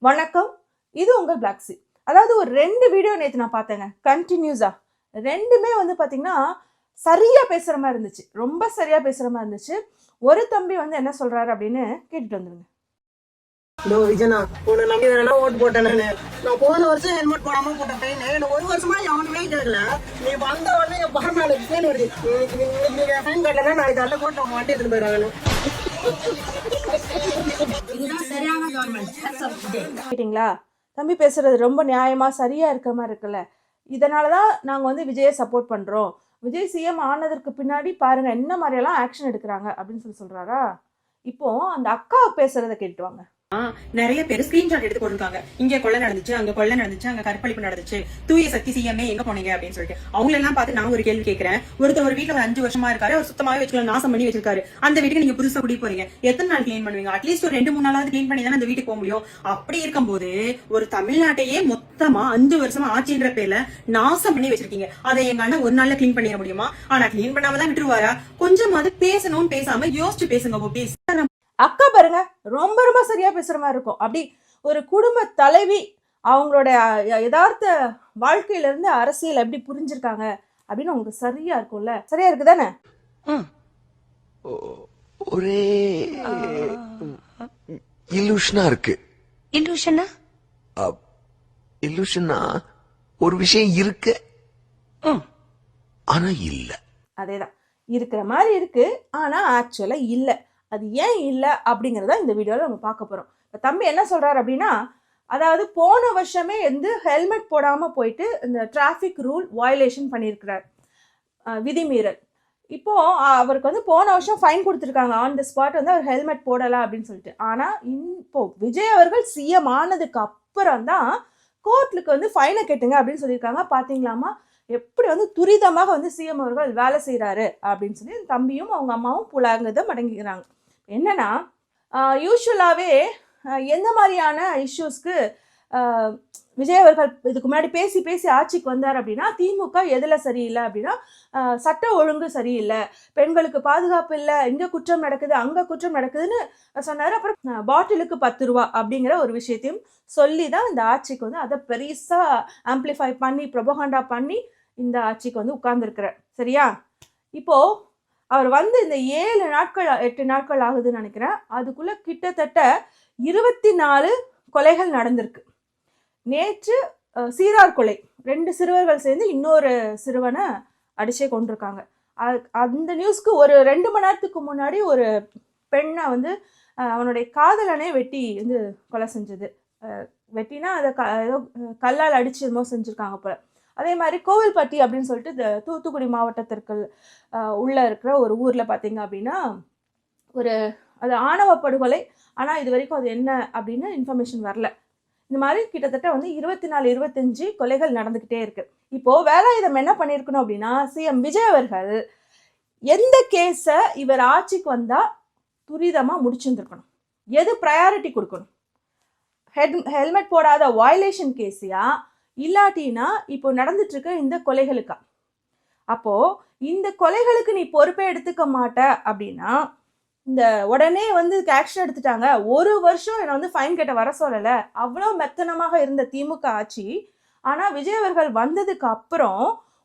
வணக்கம். இது உங்கள் பிளாக்ஸி. அதாவது ஒரு 2 வீடியோ நேத்து நான் பார்த்தேங்க. கன்டினியூஸா. 2மே வந்து பார்த்தீங்கன்னா, சரியா பேசுற மாரி இருந்துச்சு. ரொம்ப சரியா பேசுற மாரி இருந்துச்சு. ஒரு தம்பி வந்து என்ன சொல்றாரு அப்படின்னு கேட்டுட்டு வந்துருங்க. இதோ விஜயனா, உன்னை நம்பி தானே ஓட்டு போட்டேன் நானு. நான் போன வருஷம் ஹெல்மெட் போடாம போட்ட பையன் என்ன ஒரு வருஷமா எவனுமே கேட்கல. நீ வந்த உடனே என் பணம் நாளைக்கு ஃபைன் வருது. நீங்க ஃபைன் கட்டலன்னா நாளைக்கு காலைல கோர்ட்ல உங்க வண்டி எடுத்துட்டு போயிடுவாங்க. இதுதான் சரியான கவர்மெண்ட். கேட்டிங்களா? தம்பி பேசுறது ரொம்ப நியாயமா, சரியா இருக்கிற மாரி இருக்குல்ல. இதனால தான் நாங்க வந்து விஜய சப்போர்ட் பண்றோம். விஜய் சிஎம் ஆனதற்கு பின்னாடி பாருங்க என்ன மாரியெல்லாம் ஆக்ஷன் எடுக்குறாங்க அப்படின்னு சொல்றாரா? இப்போ அந்த அக்கா பேசுறத கேட்டுட்டு வாங்க. நிறைய பேர் ஸ்கிரீன்ஷாட் எடுத்து போட்டிருக்காங்க. இங்க கொலை நடந்துச்சு, அங்க கொலை நடந்துச்சு, அங்க கற்பழிப்பு நடந்துச்சு, தூய சக்தி சிஎம்ஏ எங்க போனீங்க அப்படின்னு சொல்லிட்டு அவங்க எல்லாம் பார்த்து நான் ஒரு கேள்வி கேட்கிறேன். ஒருத்தர் ஒரு வீட்டுல ஒரு 5 வருஷமா இருக்காரு, அவர் சுத்தமாவே வச்சுக்கலாம், நாசம் பண்ணி வச்சிருக்காரு. அந்த வீட்டுக்கு நீங்க புதுசா குடி போறீங்க, எத்தனை நாள் கிளீன் பண்ணுவீங்க? அட்லீஸ்ட் ஒரு 2-3 நாளாவது கிளீன் பண்ணி தானே அந்த வீட்டுக்கு போக முடியும். அப்படி இருக்கும்போது ஒரு தமிழ்நாட்டையே மொத்தமா 5 வருஷமா ஆட்சின்ற பேர்ல நாசம் பண்ணி வச்சிருக்கீங்க. அதை எங்க அண்ணன் ஒரு நாள்ல கிளீன் பண்ணிட முடியுமா? ஆனா கிளீன் பண்ணாம தான் விட்டுருவாரா? கொஞ்சமாவது பேசணும்னு பேசாம யோசிச்சு பேசுங்க ப்ளீஸ். அக்கா பாருங்க ரொம்ப ரொம்ப சரியா பேசுற மாதிரி இருக்கும். அப்படி ஒரு குடும்ப தலைவி அவங்களோட யதார்த்த வாழ்க்கையில இருந்து அரசியல் எப்படி புரிஞ்சிருக்காங்க அப்படின்னு உங்களுக்கு சரியா இருக்கும்ல. சரியா இருக்குதானே? ஒரே இல்லூஷனா இருக்கு. இல்லூஷனா? இல்லூஷனா ஒரு விஷயம் இருக்கு ஆனா இல்ல. அதேதான், இருக்கிற மாதிரி இருக்கு ஆனா ஆக்சுவலா இல்ல. அது ஏன் இல்லை அப்படிங்கிறத இந்த வீடியோவில் நம்ம பார்க்க போகிறோம். இப்போ தம்பி என்ன சொல்கிறார் அப்படின்னா, அதாவது போன வருஷமே வந்து ஹெல்மெட் போடாமல் போயிட்டு இந்த டிராஃபிக் ரூல் வயலேஷன் பண்ணியிருக்கிறார், விதிமீறல். இப்போது அவருக்கு வந்து போன வருஷம் ஃபைன் கொடுத்துருக்காங்க, ஆன் த ஸ்பாட் வந்து அவர் ஹெல்மெட் போடலாம் அப்படின்னு சொல்லிட்டு. ஆனால் இப்போது விஜய் அவர்கள் சிஎம் ஆனதுக்கு அப்புறம் தான் கோர்ட்டுக்கு வந்து ஃபைனை கட்டுங்க அப்படின்னு சொல்லியிருக்காங்க. பார்த்தீங்களாமா எப்படி வந்து துரிதமாக வந்து சிஎம் அவர்கள் வேலை செய்கிறாரு அப்படின்னு சொல்லி தம்பியும் அவங்க அம்மாவும் புலாங்கதை மடங்கிக்கிறாங்க. என்னன்னா யூஸ்வலாகவே எந்த மாதிரியான இஷ்யூஸ்க்கு விஜய் அவர்கள் இதுக்கு முன்னாடி பேசி பேசி ஆட்சிக்கு வந்தார் அப்படின்னா, திமுக எதில் சரியில்லை அப்படின்னா, சட்ட ஒழுங்கு சரியில்லை, பெண்களுக்கு பாதுகாப்பு இல்லை, இங்கே குற்றம் நடக்குது அங்கே குற்றம் நடக்குதுன்னு சொன்னார். அப்புறம் பாட்டிலுக்கு 10 ரூபா அப்படிங்கிற ஒரு விஷயத்தையும் சொல்லி தான் இந்த ஆட்சிக்கு வந்து அதை பெருசாக ஆம்ப்ளிஃபை பண்ணி ப்ரொபகண்டா பண்ணி இந்த ஆட்சிக்கு வந்து உட்கார்ந்துருக்கிறார். சரியா? இப்போது அவர் வந்து இந்த 7 நாட்கள் 8 நாட்கள் ஆகுதுன்னு நினைக்கிறேன். அதுக்குள்ளே கிட்டத்தட்ட 24 கொலைகள் நடந்திருக்கு. நேற்று சீரார் கொலை, 2 சிறுவர்கள் சேர்ந்து இன்னொரு சிறுவனை அடிச்சே கொண்டிருக்காங்க. அந்த நியூஸ்க்கு ஒரு 2 மணி நேரத்துக்கு முன்னாடி ஒரு பெண்ணை வந்து அவனுடைய காதலனே வெட்டி வந்து கொலை செஞ்சது. வெட்டினா அதை ஏதோ கல்லால் அடிச்சு என்னமோ செஞ்சுருக்காங்க போல. அதே மாதிரி கோவில்பட்டி அப்படின்னு சொல்லிட்டு இந்த தூத்துக்குடி மாவட்டத்திற்கு உள்ளே இருக்கிற ஒரு ஊரில் பார்த்தீங்க அப்படின்னா அது ஆணவ படுகொலை. ஆனால் இது வரைக்கும் அது என்ன அப்படின்னு இன்ஃபர்மேஷன் வரல. இந்த மாதிரி கிட்டத்தட்ட வந்து 24-25 கொலைகள் நடந்துக்கிட்டே இருக்கு. இப்போது வேலாயுதம் என்ன பண்ணியிருக்கணும் அப்படின்னா, சிஎம் விஜய் அவர்கள் எந்த கேஸை இவர் ஆட்சிக்கு வந்தால் துரிதமாக முடிச்சுருந்துருக்கணும், எது ப்ரையாரிட்டி கொடுக்கணும், ஹெல்மெட் போடாத வயலேஷன் கேஸையா இல்லாட்டினா இப்போ நடந்துட்டு இருக்க இந்த கொலைகளுக்கா? அப்போ இந்த கொலைகளுக்கு நீ பொறுப்பே எடுத்துக்க மாட்ட அப்படின்னா, இந்த உடனே வந்து ஆக்ஷன் எடுத்துட்டாங்க, 1 வருஷம் என்னை வந்து ஃபைன் கட்ட வர சொல்லலை, அவ்வளோ மெத்தனமாக இருந்த திமுக ஆட்சி. ஆனால் விஜய் அவர்கள் வந்ததுக்கு அப்புறம்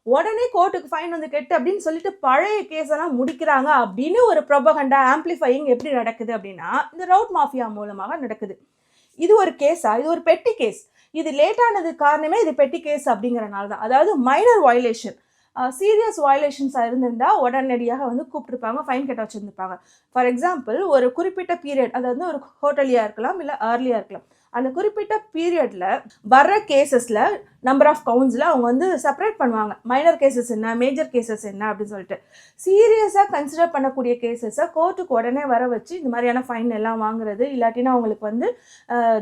உடனே கோர்ட்டுக்கு ஃபைன் வந்து கெட்டு அப்படின்னு சொல்லிட்டு பழைய கேஸெல்லாம் முடிக்கிறாங்க அப்படின்னு ஒரு ப்ரொபகண்டா ஆம்ப்ளிஃபையிங் எப்படி நடக்குது அப்படின்னா, இந்த ரவுட் மாஃபியா மூலமாக நடக்குது. இது ஒரு கேஸா? இது ஒரு பெட்டி கேஸ். இது லேட்டானது காரணமே இது பெட்டி கேஸ் அப்படிங்கிறனால தான். அதாவது மைனர் வயலேஷன், சீரியஸ் வயலேஷன்ஸாக இருந்திருந்தால் உடனடியாக வந்து கூப்பிட்டுருப்பாங்க, ஃபைன் கட்ட வச்சுருந்துருப்பாங்க. ஃபார் எக்ஸாம்பிள் ஒரு குறிப்பிட்ட பீரியட், அதாவது ஒரு ஹோட்டலியாக இருக்கலாம் இல்லை ஏர்லியாக இருக்கலாம், அந்த குறிப்பிட்ட பீரியடில் வர்ற கேசஸில் நம்பர் ஆஃப் கவுண்ட்ஸில் அவங்க வந்து செப்பரேட் பண்ணுவாங்க, மைனர் கேசஸ் என்ன மேஜர் கேசஸ் என்ன அப்படின்னு சொல்லிட்டு. சீரியஸாக கன்சிடர் பண்ணக்கூடிய கேசஸை கோர்ட்டுக்கு உடனே வர வச்சு இந்த மாதிரியான ஃபைன் எல்லாம் வாங்குறது, இல்லாட்டினா அவங்களுக்கு வந்து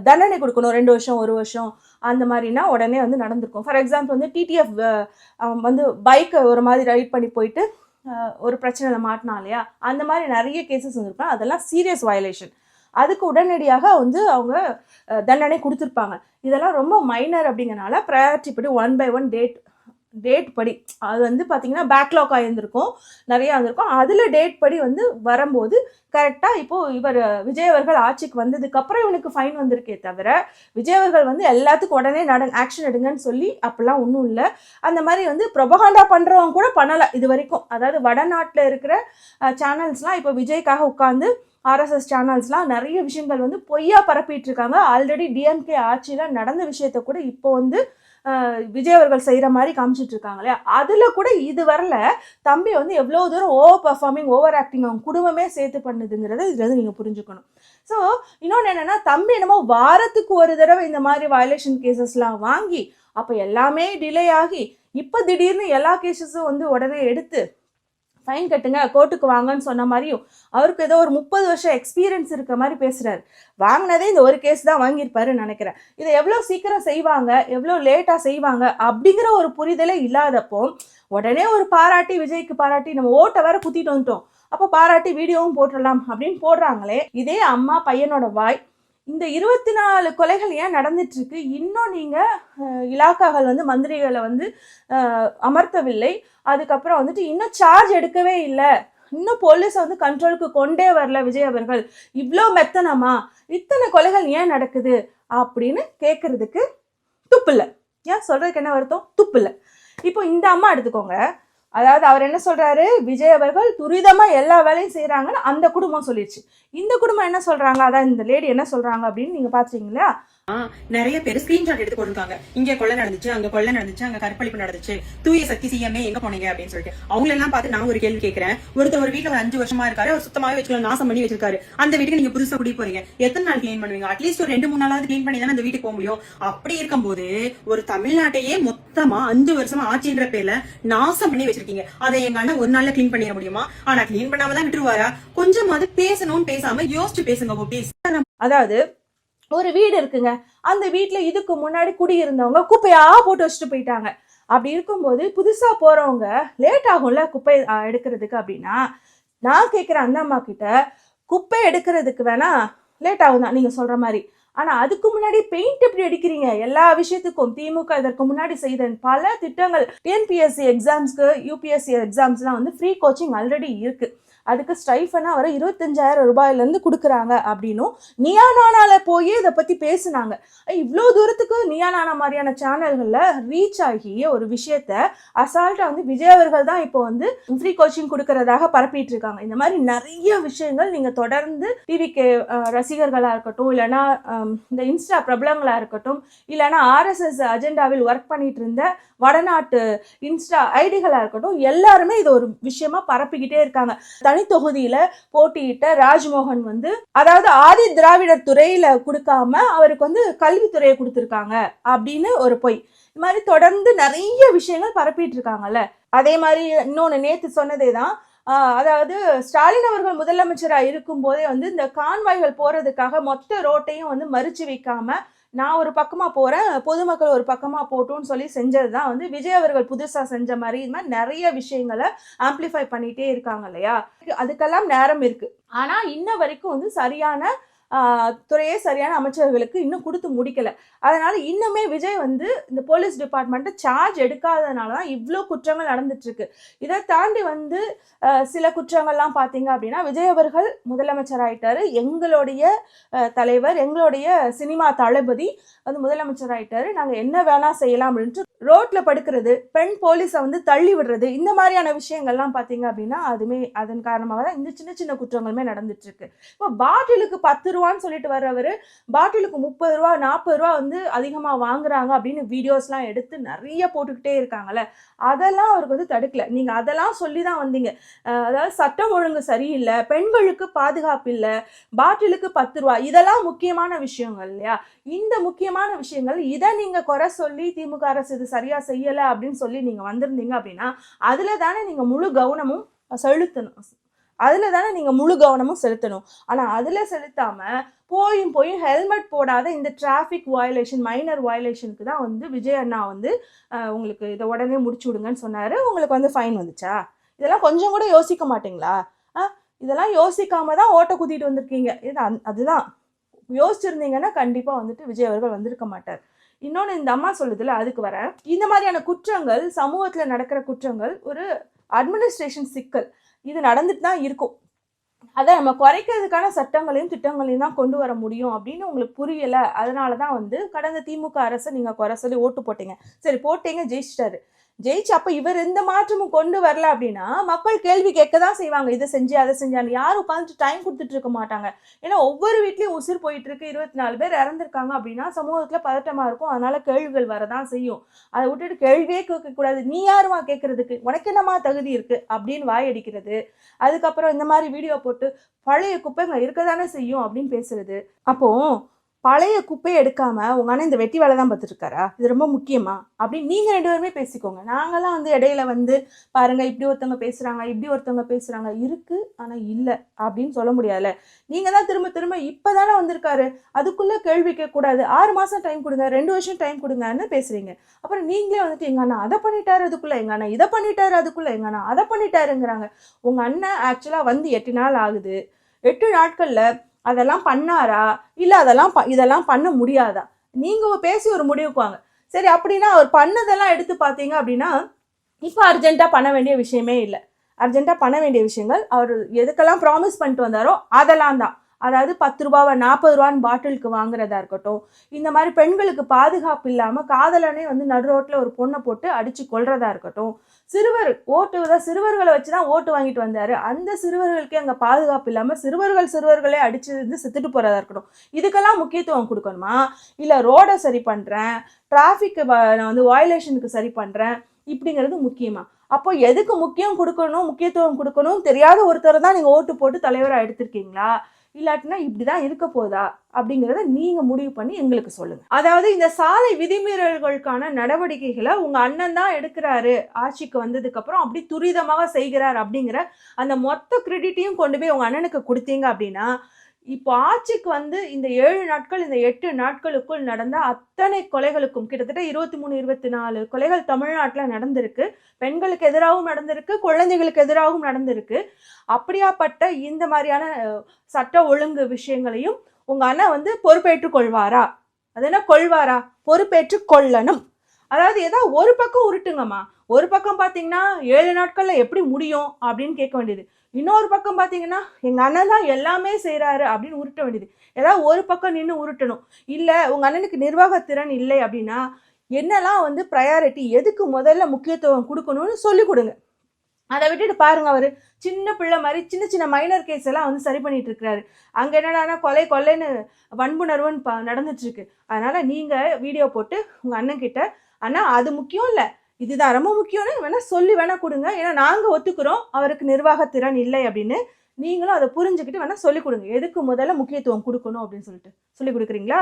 தண்டனை கொடுக்கணும், 2 வருஷம் 1 வருஷம் அந்த மாதிரினா உடனே வந்து நடந்திருக்கும். ஃபார் எக்ஸாம்பிள் வந்து டிடிஎஃப் வந்து பைக்கை ஒரு மாதிரி ரைட் பண்ணி போயிட்டு ஒரு பிரச்சனையில் மாட்டினா இல்லையா, அந்த மாதிரி நிறைய கேசஸ் வந்துருப்பாங்க. அதெல்லாம் சீரியஸ் வயலேஷன். அதுக்கு உடனடியாக வந்து அவங்க தண்டனை கொடுத்துருப்பாங்க. இதெல்லாம் ரொம்ப மைனர் அப்படிங்கிறனால ப்ரையாரிட்டி படி 1 by 1 டேட் டேட் படி அது வந்து பார்த்தீங்கன்னா பேக்லாக் ஆகியிருந்திருக்கும், நிறையா இருந்திருக்கும். அதில் டேட் படி வந்து வரும்போது கரெக்டாக இப்போது இவர் விஜய் அவர்கள் ஆட்சிக்கு வந்ததுக்கப்புறம் இவனுக்கு ஃபைன் வந்திருக்கே தவிர, விஜய் அவர்கள் வந்து எல்லாத்துக்கும் உடனே ஆக்ஷன் எடுங்கன்னு சொல்லி அப்படிலாம் ஒன்றும் இல்லை. அந்த மாதிரி வந்து ப்ரொபகாண்டா பண்ணுறவங்க கூட பண்ணலை இது வரைக்கும். அதாவது வடநாட்டில் இருக்கிற சேனல்ஸ்லாம் இப்போ விஜய்க்காக உட்காந்து ஆர்எஸ்எஸ் சேனல்ஸ்லாம் நிறைய விஷயங்கள் வந்து பொய்யா பரப்பிட்டு இருக்காங்க. ஆல்ரெடி டிஎம்கே ஆட்சியில் நடந்த விஷயத்த கூட இப்போ வந்து விஜய் அவர்கள் செய்கிற மாதிரி காமிச்சிட்டு இருக்காங்க இல்லையா, அதில் கூட இது வரல. தம்பி வந்து எவ்வளோ தூரம் ஓவர் பர்ஃபார்மிங், ஓவர் ஆக்டிங் அவங்க குடும்பமே சேர்த்து பண்ணுதுங்கிறத இதுல இருந்து நீங்கள் புரிஞ்சுக்கணும். ஸோ இன்னொன்று என்னென்னா, தம்பி என்னமோ வாரத்துக்கு ஒரு தடவை இந்த மாதிரி வயலேஷன் கேசஸ்லாம் வாங்கி அப்போ எல்லாமே டிலே ஆகி இப்போ திடீர்னு எல்லா கேசஸும் வந்து உடனே எடுத்து ஃபைன் கட்டுங்க கோர்ட்டுக்கு வாங்கன்னு சொன்ன மாதிரியும் அவருக்கு ஏதோ ஒரு 30 வருஷம் எக்ஸ்பீரியன்ஸ் இருக்க மாதிரி பேசுகிறாரு. வாங்கினதே இந்த ஒரு கேஸ் தான் வாங்கியிருப்பாருன்னு நினைக்கிறேன். இதை எவ்வளோ சீக்கிரம் செய்வாங்க, எவ்வளோ லேட்டாக செய்வாங்க அப்படிங்கிற ஒரு புரிதலே இல்லாதப்போ உடனே ஒரு பாராட்டி, விஜய்க்கு பாராட்டி நம்ம ஓட்டை வேற குத்திட்டு வந்துட்டோம், அப்போ பாராட்டி வீடியோவும் போட்டுடலாம் அப்படின்னு போடுறாங்களே. இதே அம்மா பையனோட வாய். இந்த 24 கொலைகள் ஏன் நடந்துட்டு இருக்கு? இன்னும் நீங்கள் இலாக்காக்கள் வந்து மந்திரிகளை வந்து அமர்த்தவில்லை. அதுக்கப்புறம் வந்துட்டு இன்னும் சார்ஜ் எடுக்கவே இல்லை. இன்னும் போலீஸை வந்து கண்ட்ரோலுக்கு கொண்டே வரல விஜய் அவர்கள். இவ்வளோ மெத்தனமா, இத்தனை கொலைகள் ஏன் நடக்குது அப்படின்னு கேட்கறதுக்கு துப்பில்லை. ஏன் சொல்றதுக்கு என்ன வருத்தம்? துப்பில்லை. இப்போ இந்த அம்மா எடுத்துக்கோங்க. அதாவது அவர் என்ன சொல்றாரு, விஜய் அவர்கள் துரிதமா எல்லா வேலையும் செய்யறாங்கன்னு அந்த குடும்பம் சொல்லிடுச்சு. இந்த குடும்பம் என்ன சொல்றாங்க, அதான் இந்த லேடி என்ன சொல்றாங்க அப்படின்னு நீங்க பாத்தீங்களா? நிறைய பேர் ஸ்கிரீன்ஷாட் எடுத்து கொடுத்தாங்க. இங்க கொலை நடந்துச்சு, அங்க கொலை நடந்துச்சு, அங்க கற்பழிப்பு நடந்துச்சு, தூய சக்தி சிஎம்ஏ எங்க போனீங்க அப்படின்னு சொல்லிட்டு அவங்க எல்லாம் பார்த்து நான் ஒரு கேள்வி கேட்கிறேன். ஒரு வீட்டுல ஒரு 5 வருஷமா இருக்காரு, அவர் சுத்தமாவே வச்சுக்கலாம், நாசம் பண்ணி வச்சிருக்காரு. அந்த வீட்டுக்கு நீங்க புதுசா குடி போறீங்க, எத்தனை நாள் கிளீன் பண்ணுவீங்க? அட்லீஸ்ட் ஒரு 2-3 நாளாவது கிளீன் பண்ணி தானே அந்த வீட்டுக்கு போக முடியும். அப்படி இருக்கும்போது ஒரு தமிழ்நாட்டையே மொத்தமா 5 வருஷமா ஆட்சின்ற பேர்ல நாசம் பண்ணி வச்சிருக்கீங்க. அதை எங்க அண்ணன் ஒரு நாள்ல கிளீன் பண்ணிட முடியுமா? ஆனா கிளீன் பண்ணாம தான் விட்டுருவாரா? கொஞ்சமாவது பேசணும்னு பேசாம யோசிச்சு பேசுங்க ப்ளீஸ். அதாவது ஒரு வீடு இருக்குங்க, அந்த வீட்டில் இதுக்கு முன்னாடி குடியிருந்தவங்க குப்பையா போட்டு வச்சுட்டு போயிட்டாங்க. அப்படி இருக்கும்போது புதுசாக போகிறவங்க லேட் ஆகும்ல குப்பை எடுக்கிறதுக்கு. அப்படின்னா நான் கேட்குறேன் அந்த அம்மா கிட்ட, குப்பை எடுக்கிறதுக்கு வேணா லேட் ஆகும் தான் நீங்கள் சொல்கிற மாதிரி, ஆனால் அதுக்கு முன்னாடி பெயிண்ட் எப்படி அடிக்கிறீங்க? எல்லா விஷயத்துக்கும் திமுக இதற்கு முன்னாடி செய்த பல திட்டங்கள், டிஎன்பிஎஸ்சி எக்ஸாம்ஸ்க்கு, யூபிஎஸ்சி எக்ஸாம்ஸ்லாம் வந்து ஃப்ரீ கோச்சிங் ஆல்ரெடி இருக்குது. அதுக்கு ஸ்டைஃபனாக வர 25,000 ரூபாயிலேருந்து கொடுக்குறாங்க அப்படின்னும் நியானானால போய் இதை பற்றி பேசுனாங்க. இவ்வளோ தூரத்துக்கு நியானானா மாதிரியான சேனல்களில் ரீச் ஆகி ஒரு விஷயத்த அசால்ட்டாக வந்து விஜய் அவர்கள் தான் இப்போ வந்து ஃப்ரீ கோச்சிங் கொடுக்கறதாக பரப்பிட்டு இருக்காங்க. இந்த மாதிரி நிறைய விஷயங்கள் நீங்கள் தொடர்ந்து டிவிக்கு ரசிகர்களாக இருக்கட்டும், இல்லைனா இந்த இன்ஸ்டா பிரபலங்களாக இருக்கட்டும், இல்லைனா ஆர்எஸ்எஸ் அஜெண்டாவில் ஒர்க் பண்ணிட்டு இருந்த வடநாட்டு இன்ஸ்டா ஐடிகளாக இருக்கட்டும், எல்லாருமே இது ஒரு விஷயமா பரப்பிக்கிட்டே இருக்காங்க. தனித்தொகுதியில போட்டியிட்ட ராஜ்மோகன் வந்து, அதாவது ஆதி திராவிடர் துறையில கொடுக்காம அவருக்கு வந்து கல்வித்துறையை கொடுத்துருக்காங்க அப்படின்னு ஒரு பொய். இது மாதிரி தொடர்ந்து நிறைய விஷயங்கள் பரப்பிட்டு இருக்காங்கல்ல. அதே மாதிரி இன்னொன்னு நேத்து சொன்னதே தான், அதாவது ஸ்டாலின் அவர்கள் முதலமைச்சராக இருக்கும் போதே வந்து இந்த கான்வாய்கள் போறதுக்காக மொத்த ரோட்டையும் வந்து மறிச்சு வைக்காம நான் ஒரு பக்கமாக போகிறேன், பொதுமக்கள் ஒரு பக்கமாக போட்டோன்னு சொல்லி செஞ்சது தான் வந்து விஜய் அவர்கள் புதுசாக செஞ்ச மாதிரி. இது மாதிரி நிறைய விஷயங்களை ஆம்ப்ளிஃபை பண்ணிகிட்டே இருக்காங்க இல்லையா. அதுக்கெல்லாம் நேரம் இருக்குது. ஆனால் இன்ன வரைக்கும் வந்து சரியான துறையே சரியான அமைச்சர்களுக்கு இன்னும் கொடுத்து முடிக்கலை. அதனால் இன்னுமே விஜய் வந்து இந்த போலீஸ் டிபார்ட்மெண்ட்டை சார்ஜ் எடுக்காதனால தான் இவ்வளோ குற்றங்கள் நடந்துட்டுருக்கு. இதை தாண்டி வந்து சில குற்றங்கள்லாம் பார்த்தீங்க அப்படின்னா, விஜய் அவர்கள் முதலமைச்சர் ஆகிட்டாரு, எங்களுடைய தலைவர், எங்களுடைய சினிமா தளபதி வந்து முதலமைச்சர் ஆகிட்டாரு, நாங்கள் என்ன வேணால் செய்யலாம் அப்படின்ட்டு ரோட்டில் படுக்கிறது, பெண் போலீஸை வந்து தள்ளி விடுறது, இந்த மாதிரியான விஷயங்கள்லாம் பார்த்தீங்க அப்படின்னா அதுமே அதன் காரணமாக தான் இந்த சின்ன சின்ன குற்றங்களுமே நடந்துட்டுருக்கு. இப்போ பாட்டிலுக்கு 10 ரூபான்னு சொல்லிட்டு வர்றவர் பாட்டிலுக்கு 30 ரூபா 40 ரூபா வந்து அதிகமாக வாங்குறாங்க அப்படின்னு வீடியோஸ்லாம் எடுத்து நிறைய போட்டுக்கிட்டே இருக்காங்கல்ல. அதெல்லாம் அவருக்கு வந்து தடுக்கல. நீங்கள் அதெல்லாம் சொல்லி தான் வந்தீங்க. அதாவது சட்டம் ஒழுங்கு சரியில்லை, பெண்களுக்கு பாதுகாப்பு இல்லை, பாட்டிலுக்கு 10 ரூபா, இதெல்லாம் முக்கியமான விஷயங்கள் இல்லையா. இந்த முக்கியமான விஷயங்கள் இதை நீங்கள் குறை சொல்லி திமுக அரசு இது சரியாக செய்யலை அப்படின்னு சொல்லி நீங்கள் வந்திருந்தீங்க அப்படின்னா அதில் தானே நீங்கள் முழு கவனமும் செலுத்தணும். ஆனால் அதில் செலுத்தாமல் போயும் ஹெல்மெட் போடாத இந்த டிராஃபிக் வயலேஷன், மைனர் வயலேஷனுக்கு தான் வந்து விஜய் அண்ணா வந்து உங்களுக்கு இதை உடனே முடிச்சு விடுங்கன்னு சொன்னார். உங்களுக்கு வந்து ஃபைன் வந்துச்சா? இதெல்லாம் கொஞ்சம் கூட யோசிக்க மாட்டிங்களா? இதெல்லாம் யோசிக்காம தான் ஓட்ட குத்திட்டு வந்திருக்கீங்க. அதுதான் யோசிச்சிருந்தீங்கன்னா கண்டிப்பா வந்துட்டு விஜய் அவர்கள் வந்திருக்க மாட்டார். இன்னொன்று இந்த அம்மா சொல்லுதுல, அதுக்கு வர இந்த மாதிரியான குற்றங்கள், சமூகத்துல நடக்கிற குற்றங்கள் ஒரு அட்மினிஸ்ட்ரேஷன் சிக்கல், இது நடந்துட்டு தான் இருக்கும். அதை நம்ம குறைக்கிறதுக்கான சட்டங்களையும் திட்டங்களையும் தான் கொண்டு வர முடியும் அப்படின்னு உங்களுக்கு புரியலை. அதனால தான் வந்து கடந்த திமுக அரசை நீங்கள் குறை சொல்லி ஓட்டு போட்டீங்க. சரி போட்டீங்க, ஜெயிச்சிட்டாரு. ஜெயிச்சு அப்போ இவர் எந்த மாற்றமும் கொண்டு வரல அப்படின்னா மக்கள் கேள்வி கேட்க தான் செய்வாங்க. இதை செஞ்சு அதை செஞ்சான்னு யாரும் உட்காந்துட்டு டைம் கொடுத்துட்டு இருக்க மாட்டாங்க. ஏன்னா ஒவ்வொரு வீட்லேயும் உயிர் போயிட்டு இருக்கு, 24 பேர் இறந்துருக்காங்க அப்படின்னா சமூகத்தில் பதட்டமாக இருக்கும். அதனால கேள்விகள் வரதான் செய்யும். அதை விட்டுட்டு கேள்வியே கேட்கக்கூடாது, நீ யாருமா கேட்கறதுக்கு, உனக்கு என்னமா தகுதி இருக்கு அப்படின்னு வாயடிக்கிறது. அதுக்கப்புறம் இந்த மாதிரி வீடியோ போட்டு பழைய குப்பைங்க இருக்க தானே செய்யும் அப்படின்னு பேசுறது. அப்போ பழைய குப்பையை எடுக்காம உங்க அண்ணன் இந்த வெட்டி வேலை தான் பார்த்துட்டு இருக்காரா, இது ரொம்ப முக்கியமா அப்படின்னு நீங்க 2 பேருமே பேசிக்கோங்க. நாங்கெல்லாம் வந்து இடையில வந்து பாருங்க இப்படி ஒருத்தவங்க பேசுறாங்க, இப்படி ஒருத்தவங்க பேசுறாங்க, இருக்கு ஆனா இல்லை அப்படின்னு சொல்ல முடியாதுல்ல. நீங்க தான் திரும்ப திரும்ப இப்பதானே வந்திருக்காரு, அதுக்குள்ள கேள்வி கேட்க கூடாது, 6 மாசம் டைம் கொடுங்க, 2 வருஷம் டைம் கொடுங்கன்னு பேசுறீங்க. அப்புறம் நீங்களே வந்துட்டு எங்க அண்ணா அதை பண்ணிட்டாரு அதுக்குள்ள, எங்க அண்ணா இதை பண்ணிட்டாரு அதுக்குள்ள, எங்க அண்ணா அதை பண்ணிட்டாருங்கிறாங்க. உங்க அண்ணன் ஆக்சுவலா வந்து 8 நாள் ஆகுது. 8 நாட்கள்ல அதெல்லாம் பண்ணாரா இல்லை இதெல்லாம் பண்ண முடியாதா, நீங்க பேசி ஒரு முடிவுக்கு வாங்க. சரி அப்படின்னா அவர் பண்ணதெல்லாம் எடுத்து பார்த்தீங்க அப்படின்னா இப்போ அர்ஜென்ட்டாக பண்ண வேண்டிய விஷயமே இல்லை. அர்ஜென்ட்டாக பண்ண வேண்டிய விஷயங்கள் அவர் எதுக்கெல்லாம் ப்ராமிஸ் பண்ணிட்டு வந்தாரோ அதெல்லாம் தான். அதாவது 10 ரூபாவை 40 ரூபான்னு பாட்டிலுக்கு வாங்குறதா இருக்கட்டும், இந்த மாதிரி பெண்களுக்கு பாதுகாப்பு இல்லாமல் காதலனே வந்து நடு ரோட்டில் ஒரு பொண்ணை போட்டு அடித்து கொள்றதா இருக்கட்டும், சிறுவர்களை வச்சு தான் ஓட்டு வாங்கிட்டு வந்தார், அந்த சிறுவர்களுக்கே அங்கே பாதுகாப்பு இல்லாமல் சிறுவர்களே அடிச்சு வந்து செத்துட்டு போகிறதா இருக்கட்டும், இதுக்கெல்லாம் முக்கியத்துவம் கொடுக்கணுமா? இல்லை ரோடை சரி பண்ணுறேன், டிராஃபிக் நான் வந்து வயலேஷனுக்கு சரி பண்ணுறேன் இப்படிங்கிறது முக்கியமா? அப்போ எதுக்கு முக்கியத்துவம் கொடுக்கணும் தெரியாத ஒருத்தரை தான் நீங்கள் ஓட்டு போட்டு தலைவராக எடுத்திருக்கீங்களா, இல்லாட்டினா இப்படிதான் இருக்க போதா அப்படிங்கிறத நீங்க முடிவு பண்ணி எங்களுக்கு சொல்லுங்க. அதாவது இந்த சாலை விதிமீறல்களுக்கான நடவடிக்கைகளை உங்க அண்ணன் தான் எடுக்கிறாரு, ஆட்சிக்கு வந்ததுக்கு அப்புறம் அப்படி துரிதமாக செய்கிறார் அப்படிங்கிற அந்த மொத்த கிரெடிட்டையும் கொண்டு போய் உங்க அண்ணனுக்கு கொடுத்தீங்க அப்படின்னா இப்போ ஆட்சிக்கு வந்து இந்த 7 நாட்கள் இந்த 8 நாட்களுக்குள் நடந்த அத்தனை கொலைகளுக்கும் கிட்டத்தட்ட 23-24 கொலைகள் தமிழ்நாட்டில் நடந்திருக்கு. பெண்களுக்கு எதிராகவும் நடந்திருக்கு, குழந்தைகளுக்கு எதிராகவும் நடந்திருக்கு. அப்படியாப்பட்ட இந்த மாதிரியான சட்ட ஒழுங்கு விஷயங்களையும் உங்க அண்ணன் வந்து பொறுப்பேற்றுக் கொள்வாரா? அது என்ன கொள்வாரா? பொறுப்பேற்று கொள்ளணும். அதாவது ஏதாவது ஒரு பக்கம் உருட்டுங்கம்மா. ஒரு பக்கம் பார்த்தீங்கன்னா 7 நாட்கள்ல எப்படி முடியும் அப்படின்னு கேட்க வேண்டியது, இன்னொரு பக்கம் பார்த்தீங்கன்னா எங்கள் அண்ணன் தான் எல்லாமே செய்கிறாரு அப்படின்னு உருட்ட வேண்டியது. ஏதாவது ஒரு பக்கம் நின்று உருட்டணும். இல்லை உங்கள் அண்ணனுக்கு நிர்வாகத்திறன் இல்லை அப்படின்னா என்னெல்லாம் வந்து ப்ரையாரிட்டி, எதுக்கு முதல்ல முக்கியத்துவம் கொடுக்கணும்னு சொல்லிக் கொடுங்க. அதை விட்டுட்டு பாருங்க, அவர் சின்ன பிள்ளை மாதிரி சின்ன மைனர் கேஸ் எல்லாம் வந்து சரி பண்ணிட்டு இருக்கிறாரு. அங்கே என்னடானா கொள்ளைன்னு வன்புணர்வுன்னு நடந்துட்டு இருக்கு. அதனால நீங்கள் வீடியோ போட்டு உங்கள் அண்ணன் கிட்ட, அண்ணா அது முக்கியம் இல்லை, இதுதான் ரொம்ப முக்கியம்னு வேணா கொடுங்க. ஏன்னா நாங்கள் ஒத்துக்கிறோம் அவருக்கு நிர்வாகத்திறன் இல்லை அப்படின்னு, நீங்களும் அதை புரிஞ்சுக்கிட்டு வேணா சொல்லிக் கொடுங்க, எதுக்கு முதல்ல முக்கியத்துவம் கொடுக்கணும் அப்படின்னு சொல்லிட்டு சொல்லி கொடுக்குறீங்களா?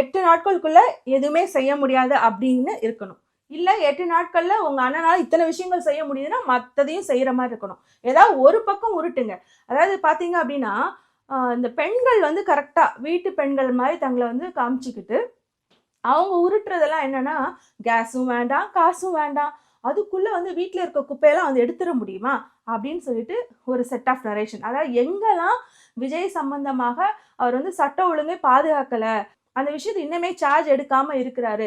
8 நாட்களுக்குள்ள எதுவுமே செய்ய முடியாது அப்படின்னு இருக்கணும். இல்லை 8 நாட்களில் உங்கள் அண்ணனால் இத்தனை விஷயங்கள் செய்ய முடியுதுன்னா மற்றதையும் செய்கிற மாதிரி இருக்கணும். ஏதாவது ஒரு பக்கம் உருட்டுங்க. அதாவது பார்த்தீங்க அப்படின்னா இந்த பெண்கள் வந்து கரெக்டாக வீட்டு பெண்கள் மாதிரி தங்களை வந்து காமிச்சிக்கிட்டு அவங்க உருட்டுறதெல்லாம் என்னன்னா கேஸும் வேண்டாம் காசும் வேண்டாம், அதுக்குள்ளே வந்து வீட்டில் இருக்க குப்பையெல்லாம் வந்து எடுத்துட முடியுமா அப்படின்னு சொல்லிட்டு ஒரு செட் ஆஃப் நரேஷன். அதாவது எங்கெல்லாம் விஜய் சம்பந்தமாக அவர் வந்து சட்ட ஒழுங்கை பாதுகாக்கலை, அந்த விஷயத்தை இன்னுமே சார்ஜ் எடுக்காம இருக்கிறாரு,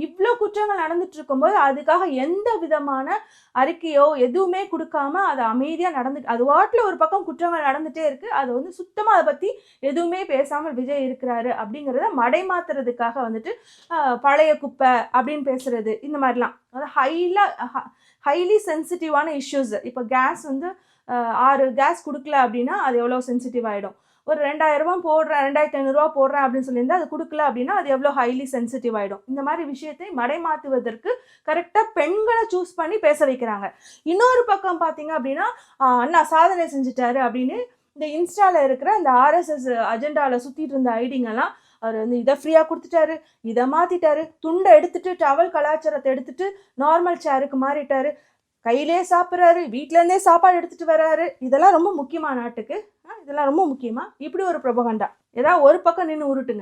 இவ்வளோ குற்றங்கள் நடந்துட்டு இருக்கும்போது அதுக்காக எந்த விதமான அறிக்கையோ எதுவுமே கொடுக்காம அதை அமைதியாக நடந்துட்டு அது வாட்டில் ஒரு பக்கம் குற்றங்கள் நடந்துகிட்டே இருக்கு, அது வந்து சுத்தமாக அதை பற்றி எதுவுமே பேசாமல் விஜய் இருக்கிறாரு அப்படிங்கிறத மடைமாத்துறதுக்காக வந்துட்டு பழைய குப்பை அப்படின்னு பேசுறது, இந்த மாதிரிலாம் அது ஹைலி சென்சிட்டிவான இஷ்யூஸ். இப்போ கேஸ் வந்து 6 கேஸ் கொடுக்கல அப்படின்னா அது எவ்வளோ சென்சிட்டிவ் ஆகிடும். ஒரு 2000 ரூபா போடுறேன், 2500 ரூபா போடுறேன் அப்படின்னு சொல்லியிருந்தா அது கொடுக்கல அப்படின்னா அது எவ்வளோ ஹைலி சென்சிட்டிவ் ஆகிடும். இந்த மாதிரி விஷயத்தை மடைமாற்றுவதற்கு கரெக்டாக பெண்களை சூஸ் பண்ணி பேச வைக்கிறாங்க. இன்னொரு பக்கம் பார்த்தீங்க அப்படின்னா அண்ணா சாதனை செஞ்சுட்டாரு அப்படின்னு இந்த இன்ஸ்டாவில் இருக்கிற இந்த RSS அஜெண்டாவில் சுற்றிட்டு இருந்த ஐடிங்கெல்லாம் அவர் வந்து இதை ஃப்ரீயாக கொடுத்துட்டாரு, இதை மாற்றிட்டாரு, துண்டை எடுத்துட்டு டவல் கலாச்சாரத்தை எடுத்துட்டு நார்மல் சேருக்கு மாறிட்டாரு, கையிலே சாப்பிட்றாரு, வீட்டிலேருந்தே சாப்பாடு எடுத்துகிட்டு வர்றாரு. இதெல்லாம் ரொம்ப முக்கியமா நாட்டுக்கு? இதெல்லாம் ரொம்ப முக்கியமா? இப்படி ஒரு ப்ரொபகண்டா ஏதாவது ஒரு பக்கம் நின்று உருட்டுங்க.